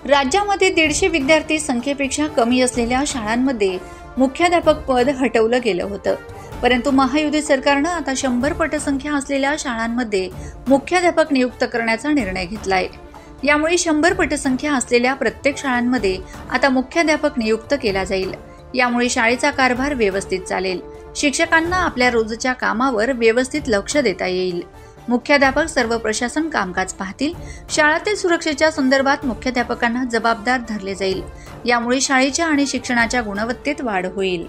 राज्यामध्ये 150 विद्यार्थी संख्येपेक्षा कमी असलेल्या शाळांमध्ये मुख्याध्यापक पद हटवलं गेलं होतं। परंतु महायुती सरकारनं आता 100 पटसंख्या असलेल्या शाळांमध्ये मुख्याध्यापक नियुक्त करण्याचा निर्णय घेतलाय। यामुळे 100 पटसंख्या असलेल्या प्रत्येक शाळांमध्ये आता मुख्याध्यापक नियुक्त केला जाईल। यामुळे शाळेचा कारभार व्यवस्थित चालेल। शिक्षकांना आपल्या रोजच्या कामावर व्यवस्थित लक्ष देता येईल। मुख्याध्यापक सर्व प्रशासन कामकाज पाहतील। शाळेतील सुरक्षेच्या संदर्भात मुख्याध्यापकांना जबाबदार धरले जाईल। यामुळे शाळेच्या आणि शिक्षणाच्या गुणवत्तेत वाढ होईल।